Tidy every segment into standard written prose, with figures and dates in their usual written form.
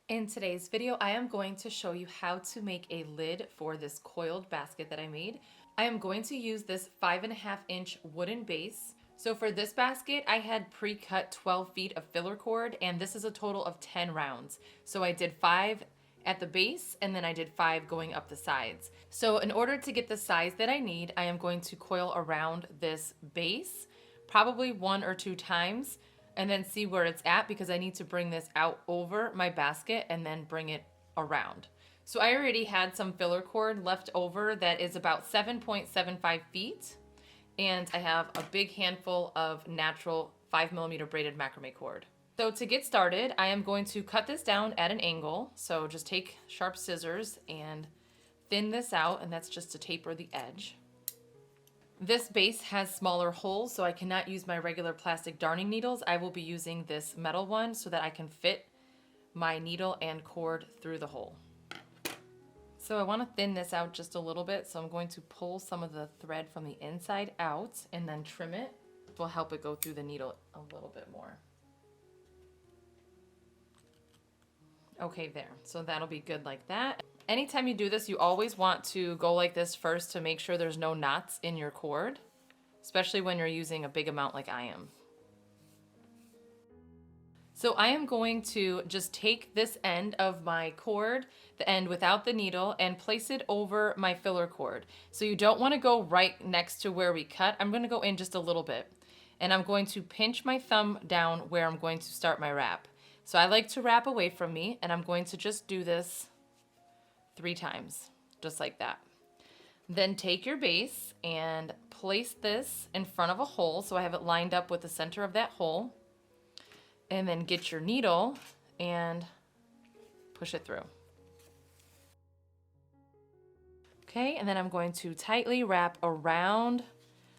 In today's video, I am going to show you how to make a lid for this coiled basket that I made. I am going to use this 5.5-inch wooden base. So for this basket, I had pre-cut 12 feet of filler cord, and this is a total of 10 rounds. So I did 5 at the base, and then I did 5 going up the sides. So in order to get the size that I need, I am going to coil around this base, probably 1 or 2 times, and then see where it's at because I need to bring this out over my basket and then bring it around. So I already had some filler cord left over that is about 7.75 feet. And I have a big handful of natural 5mm braided macrame cord. So to get started, I am going to cut this down at an angle. So just take sharp scissors and thin this out, and that's just to taper the edge. This base has smaller holes, so I cannot use my regular plastic darning needles. I will be using this metal one so that I can fit my needle and cord through the hole. So I want to thin this out just a little bit, so I'm going to pull some of the thread from the inside out and then trim it. It will help it go through the needle a little bit more. Okay, there. So that'll be good like that. Anytime you do this, you always want to go like this first to make sure there's no knots in your cord, especially when you're using a big amount like I am. So I am going to just take this end of my cord, the end without the needle, and place it over my filler cord. So you don't want to go right next to where we cut. I'm going to go in just a little bit. And I'm going to pinch my thumb down where I'm going to start my wrap. So I like to wrap away from me, and I'm going to just do this 3 times, just like that. Then take your base and place this in front of a hole so I have it lined up with the center of that hole. And then get your needle and push it through. Okay, and then I'm going to tightly wrap around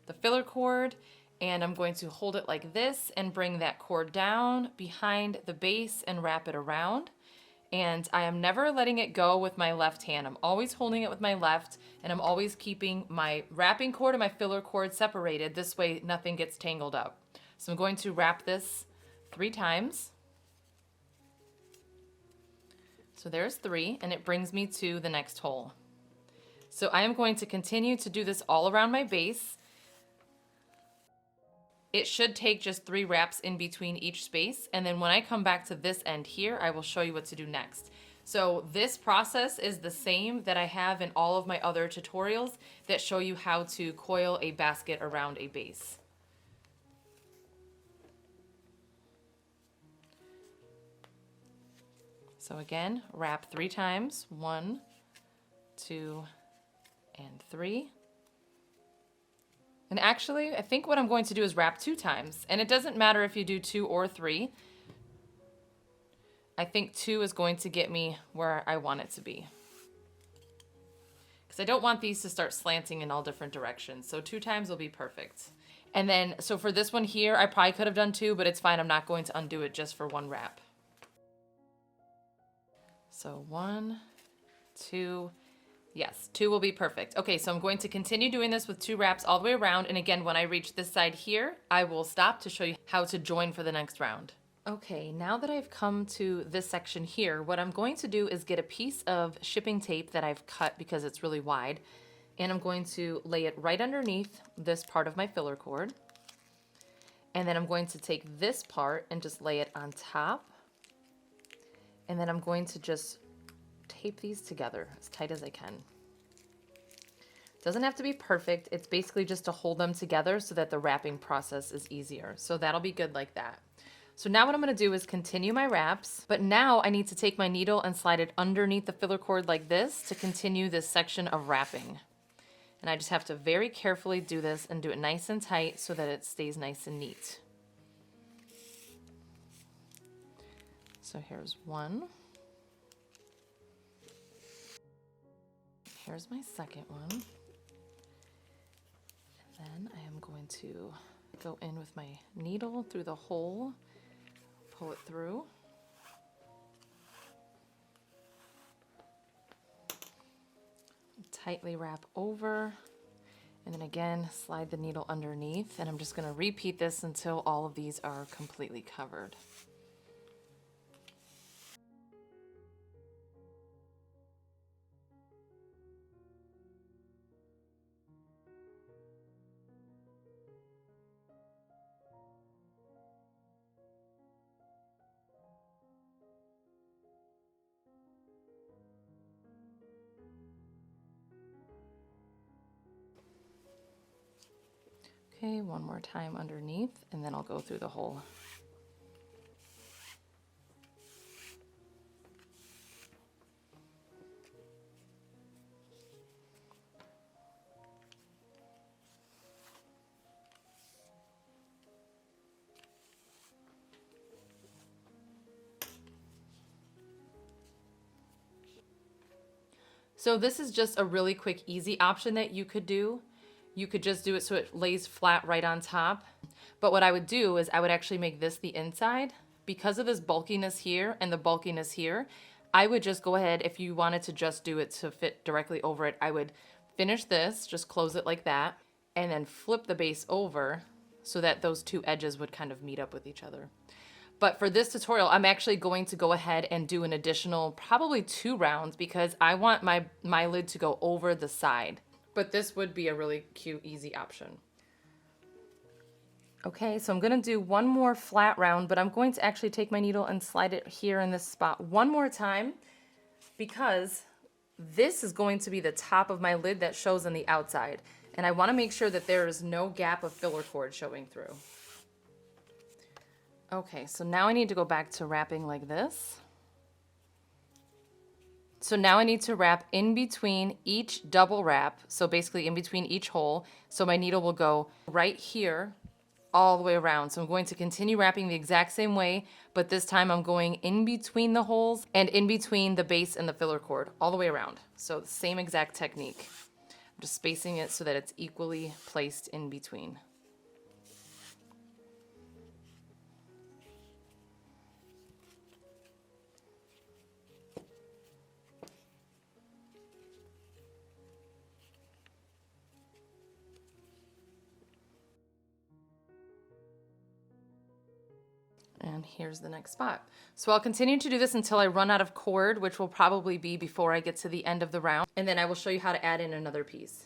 the filler cord, and I'm going to hold it like this and bring that cord down behind the base and wrap it around. And I am never letting it go with my left hand. I'm always holding it with my left, and I'm always keeping my wrapping cord and my filler cord separated. This way nothing gets tangled up. So I'm going to wrap this 3 times. So there's 3, and it brings me to the next hole. So I am going to continue to do this all around my base. It should take just 3 wraps in between each space, and then when I come back to this end here, I will show you what to do next. So this process is the same that I have in all of my other tutorials that show you how to coil a basket around a base. So again, wrap 3 times, 1, 2, and 3. And actually, I think what I'm going to do is wrap 2 times. And it doesn't matter if you do 2 or 3. I think 2 is going to get me where I want it to be. Because I don't want these to start slanting in all different directions. So 2 times will be perfect. And then, so for this one here, I probably could have done 2, but it's fine. I'm not going to undo it just for 1 wrap. So 1, 2, yes, 2 will be perfect. Okay, so I'm going to continue doing this with 2 wraps all the way around. And again, when I reach this side here, I will stop to show you how to join for the next round. Okay, now that I've come to this section here, what I'm going to do is get a piece of shipping tape that I've cut because it's really wide. And I'm going to lay it right underneath this part of my filler cord. And then I'm going to take this part and just lay it on top. And then I'm going to just tape these together as tight as I can. It doesn't have to be perfect. It's basically just to hold them together so that the wrapping process is easier. So that'll be good like that. So now what I'm going to do is continue my wraps, but now I need to take my needle and slide it underneath the filler cord like this to continue this section of wrapping. And I just have to very carefully do this and do it nice and tight so that it stays nice and neat. So here's 1. Here's my second one. And then I am going to go in with my needle through the hole, pull it through. Tightly wrap over, and then again, slide the needle underneath, and I'm just going to repeat this until all of these are completely covered. Okay, one more time underneath, and then I'll go through the hole. So this is just a really quick, easy option that you could do. You could just do it so it lays flat right on top. But what I would do is I would actually make this the inside. Because of this bulkiness here and the bulkiness here, I would just go ahead, if you wanted to just do it to fit directly over it, I would finish this, just close it like that, and then flip the base over so that those two edges would kind of meet up with each other. But for this tutorial, I'm actually going to go ahead and do an additional probably 2 rounds because I want my lid to go over the side. But this would be a really cute, easy option. Okay, so I'm gonna do one more flat round, but I'm going to actually take my needle and slide it here in this spot one more time because this is going to be the top of my lid that shows on the outside. And I wanna make sure that there is no gap of filler cord showing through. Okay, so now I need to go back to wrapping like this. So now I need to wrap in between each double wrap, so basically in between each hole, so my needle will go right here all the way around. So I'm going to continue wrapping the exact same way, but this time I'm going in between the holes and in between the base and the filler cord, all the way around. So the same exact technique. I'm just spacing it so that it's equally placed in between. And here's the next spot. So I'll continue to do this until I run out of cord, which will probably be before I get to the end of the round. And then I will show you how to add in another piece.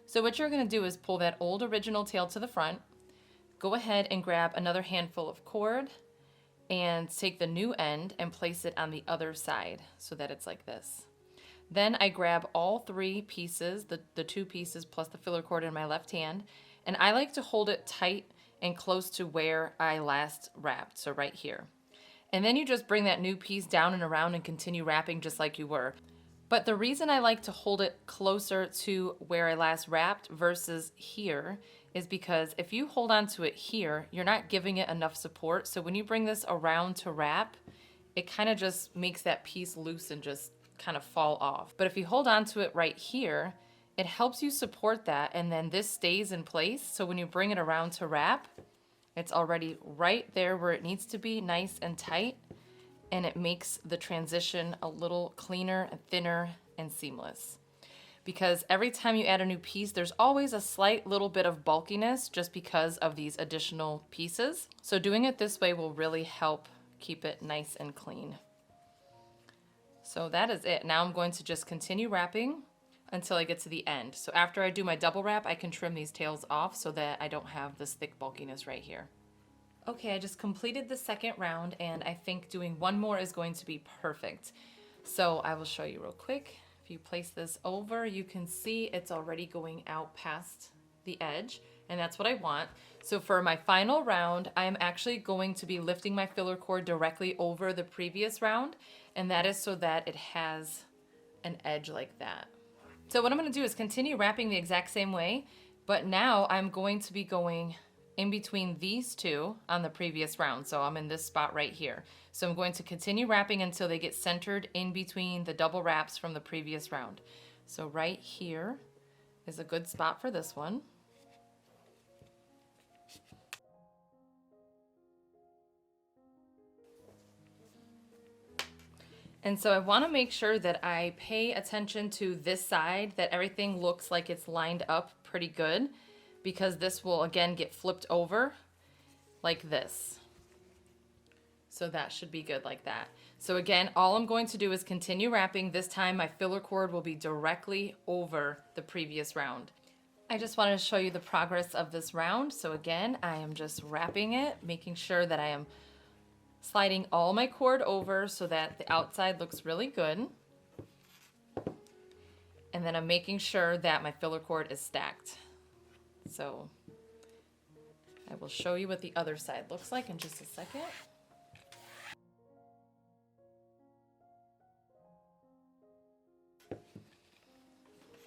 So what you're gonna do is pull that old original tail to the front, go ahead and grab another handful of cord and take the new end and place it on the other side so that it's like this. Then I grab all 3 pieces, the 2 pieces plus the filler cord in my left hand, and I like to hold it tight and close to where I last wrapped, so right here. And then you just bring that new piece down and around and continue wrapping just like you were. But the reason I like to hold it closer to where I last wrapped versus here is because if you hold on to it here, you're not giving it enough support. So when you bring this around to wrap, it kind of just makes that piece loose and just kind of fall off. But if you hold on to it right here, it helps you support that, and then this stays in place. So when you bring it around to wrap, it's already right there where it needs to be, nice and tight, and it makes the transition a little cleaner and thinner and seamless. Because every time you add a new piece, there's always a slight little bit of bulkiness just because of these additional pieces. So doing it this way will really help keep it nice and clean. So that is it. Now I'm going to just continue wrapping until I get to the end. So after I do my double wrap, I can trim these tails off so that I don't have this thick bulkiness right here. Okay, I just completed the second round and I think doing one more is going to be perfect. So I will show you real quick. If you place this over, you can see it's already going out past the edge, and that's what I want. So for my final round, I am actually going to be lifting my filler cord directly over the previous round, and that is so that it has an edge like that. So what I'm gonna do is continue wrapping the exact same way, but now I'm going to be going in between these two on the previous round. So I'm in this spot right here. So I'm going to continue wrapping until they get centered in between the double wraps from the previous round. So right here is a good spot for this one. And so I want to make sure that I pay attention to this side, that everything looks like it's lined up pretty good, because this will again get flipped over like this. So that should be good like that. So again, all I'm going to do is continue wrapping. This time my filler cord will be directly over the previous round. I just wanted to show you the progress of this round. So again, I am just wrapping it, making sure that I am sliding all my cord over so that the outside looks really good. And then I'm making sure that my filler cord is stacked. So I will show you what the other side looks like in just a second.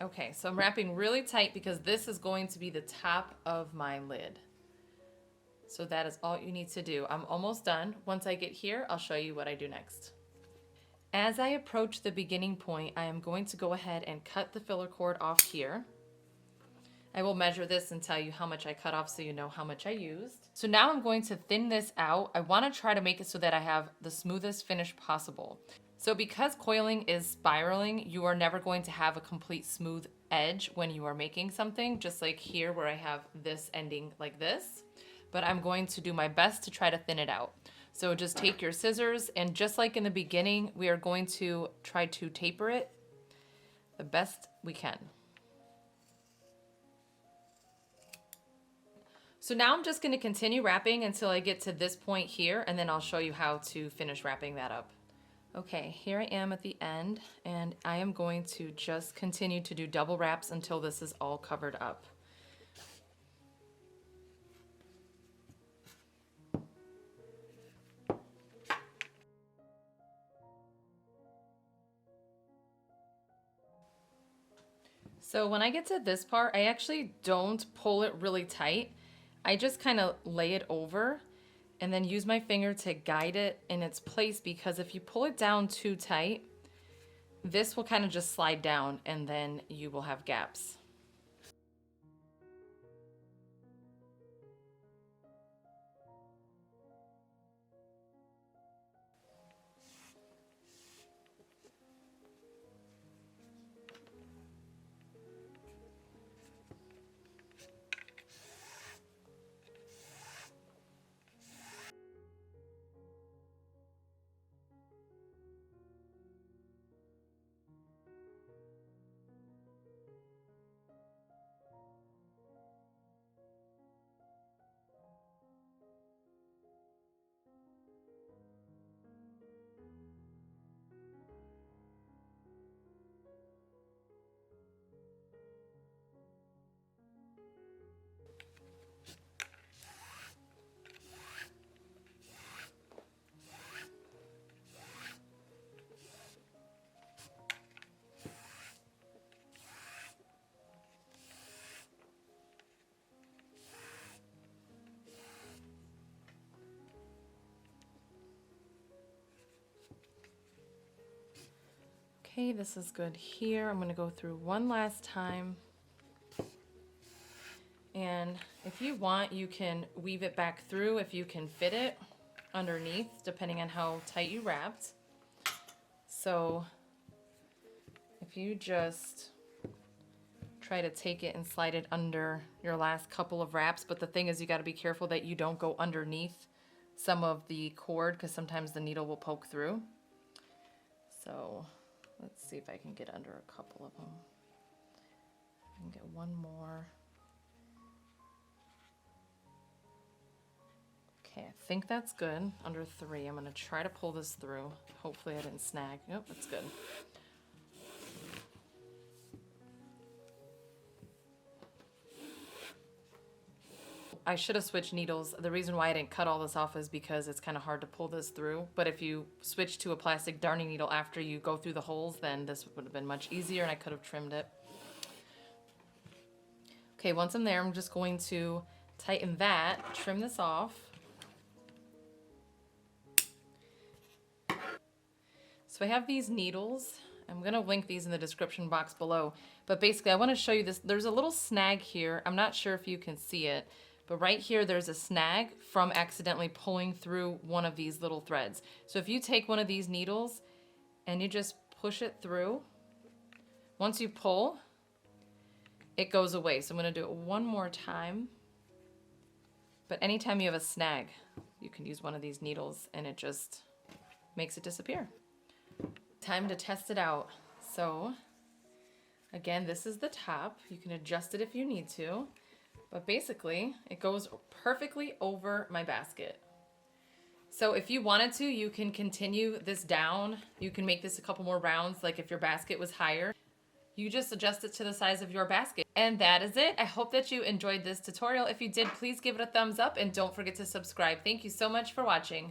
Okay, so I'm wrapping really tight because this is going to be the top of my lid. So that is all you need to do. I'm almost done. Once I get here, I'll show you what I do next. As I approach the beginning point, I am going to go ahead and cut the filler cord off here. I will measure this and tell you how much I cut off so you know how much I used. So now I'm going to thin this out. I want to try to make it so that I have the smoothest finish possible. So because coiling is spiraling, you are never going to have a complete smooth edge when you are making something, just like here where I have this ending like this. But I'm going to do my best to try to thin it out. So just take your scissors, and just like in the beginning, we are going to try to taper it the best we can. So now I'm just going to continue wrapping until I get to this point here, and then I'll show you how to finish wrapping that up. Okay, here I am at the end, and I am going to just continue to do double wraps until this is all covered up. So when I get to this part, I actually don't pull it really tight. I just kind of lay it over and then use my finger to guide it in its place, because if you pull it down too tight, this will kind of just slide down and then you will have gaps. Okay, this is good here. I'm gonna go through one last time. And if you want, you can weave it back through if you can fit it underneath, depending on how tight you wrapped. So if you just try to take it and slide it under your last couple of wraps, but the thing is you gotta be careful that you don't go underneath some of the cord, because sometimes the needle will poke through. So let's see if I can get under a couple of them. I can get one more. Okay, I think that's good. Under 3. I'm gonna try to pull this through. Hopefully I didn't snag. Yep, that's good. I should have switched needles. The reason why I didn't cut all this off is because it's kind of hard to pull this through. But if you switch to a plastic darning needle after you go through the holes, then this would have been much easier and I could have trimmed it. Okay, once I'm there, I'm just going to tighten that, trim this off. So I have these needles. I'm going to link these in the description box below. But basically, I want to show you this. There's a little snag here. I'm not sure if you can see it. But right here, there's a snag from accidentally pulling through one of these little threads. So if you take one of these needles and you just push it through, once you pull, it goes away. So I'm going to do it one more time. But anytime you have a snag, you can use one of these needles and it just makes it disappear. Time to test it out. So again, this is the top. You can adjust it if you need to. But basically, it goes perfectly over my basket. So if you wanted to, you can continue this down. You can make this a couple more rounds, like if your basket was higher. You just adjust it to the size of your basket. And that is it. I hope that you enjoyed this tutorial. If you did, please give it a thumbs up and don't forget to subscribe. Thank you so much for watching.